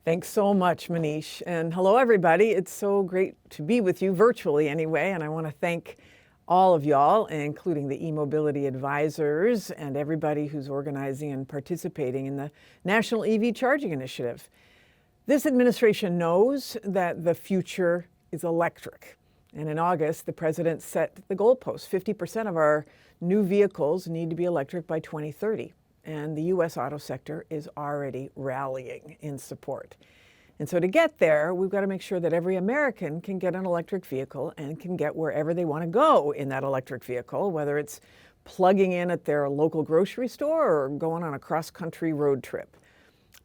Thanks so much, Manish. And hello, everybody. It's so great to be with you virtually anyway. And I want to thank all of y'all, including the e-mobility advisors and everybody who's organizing and participating in the National EV Charging Initiative. This administration knows that the future is electric. And in August, the president set the goalpost. 50% of our new vehicles need to be electric by 2030. And the U.S. auto sector is already rallying in support. And so to get there, we've got to make sure that every American can get an electric vehicle and can get wherever they want to go in that electric vehicle, whether it's plugging in at their local grocery store or going on a cross-country road trip.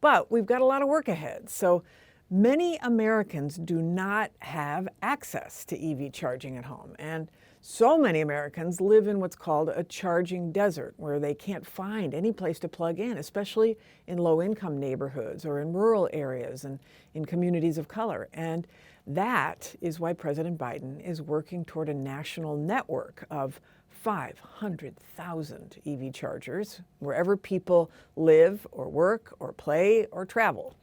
But we've got a lot of work ahead. So many Americans do not have access to EV charging at home. And so many Americans live in what's called a charging desert, where they can't find any place to plug in, especially in low-income neighborhoods or in rural areas and in communities of color. And that is why President Biden is working toward a national network of 500,000 EV chargers wherever people live or work or play or travel.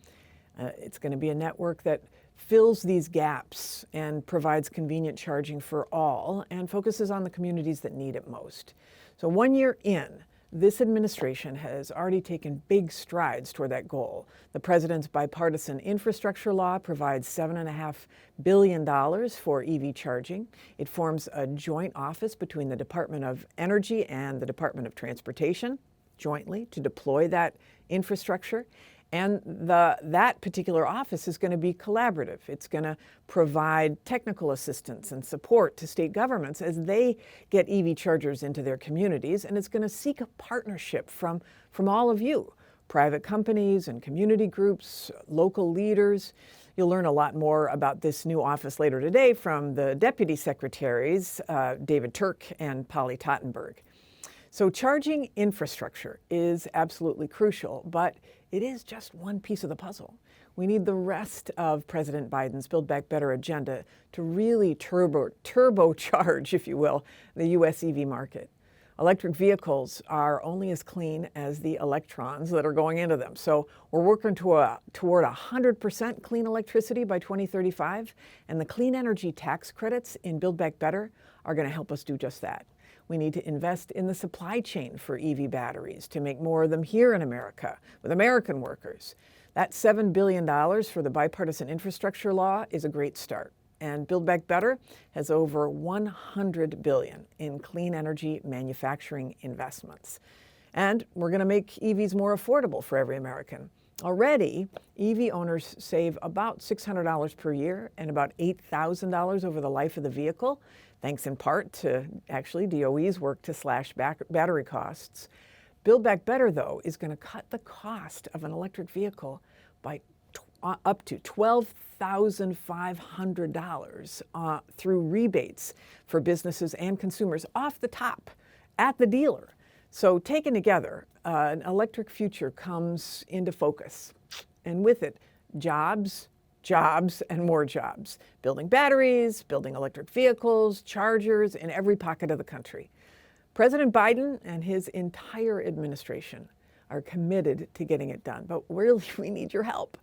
It's going to be a network that fills these gaps and provides convenient charging for all and focuses on the communities that need it most. So 1 year in, this administration has already taken big strides toward that goal. The president's bipartisan infrastructure law provides $7.5 billion for EV charging. It forms a joint office between the Department of Energy and the Department of Transportation jointly to deploy that infrastructure. And that particular office is going to be collaborative. It's going to provide technical assistance and support to state governments as they get EV chargers into their communities. And it's going to seek a partnership from all of you, private companies and community groups, local leaders. You'll learn a lot more about this new office later today from the Deputy Secretaries, David Turk and Polly Tottenberg. So charging infrastructure is absolutely crucial, but it is just one piece of the puzzle. We need the rest of President Biden's Build Back Better agenda to really turbocharge, if you will, the U.S. EV market. Electric vehicles are only as clean as the electrons that are going into them. So we're working toward 100% clean electricity by 2035, and the clean energy tax credits in Build Back Better are going to help us do just that. We need to invest in the supply chain for EV batteries to make more of them here in America with American workers. That $7 billion for the bipartisan infrastructure law is a great start. And Build Back Better has over $100 billion in clean energy manufacturing investments. And we're going to make EVs more affordable for every American. Already, EV owners save about $600 per year and about $8,000 over the life of the vehicle, thanks in part to actually DOE's work to slash battery costs. Build Back Better, though, is going to cut the cost of an electric vehicle by up to $12,500 through rebates for businesses and consumers off the top at the dealer. So taken together, an electric future comes into focus, and with it, jobs, and more jobs. Building batteries, building electric vehicles, chargers in every pocket of the country. President Biden and his entire administration are committed to getting it done, but really we need your help.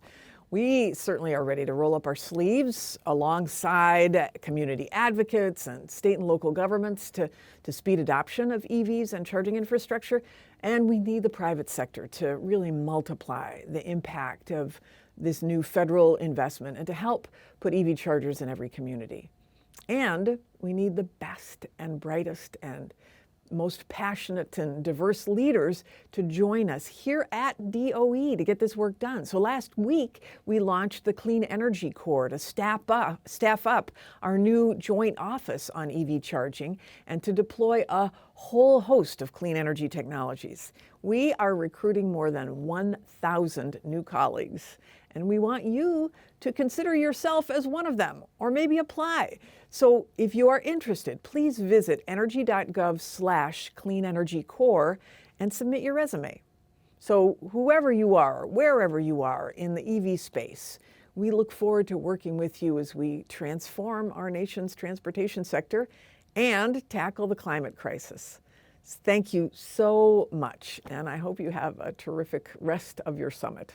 We certainly are ready to roll up our sleeves alongside community advocates and state and local governments to speed adoption of EVs and charging infrastructure. And we need the private sector to really multiply the impact of this new federal investment and to help put EV chargers in every community. And we need the best and brightest and most passionate and diverse leaders to join us here at DOE to get this work done. So last week, we launched the Clean Energy Corps to staff up our new joint office on EV charging and to deploy a whole host of clean energy technologies. We are recruiting more than 1,000 new colleagues, and we want you to consider yourself as one of them, or maybe apply. So if you are interested, please visit energy.gov/cleanenergycorps and submit your resume. So whoever you are, wherever you are in the EV space, we look forward to working with you as we transform our nation's transportation sector and tackle the climate crisis. Thank you so much, and I hope you have a terrific rest of your summit.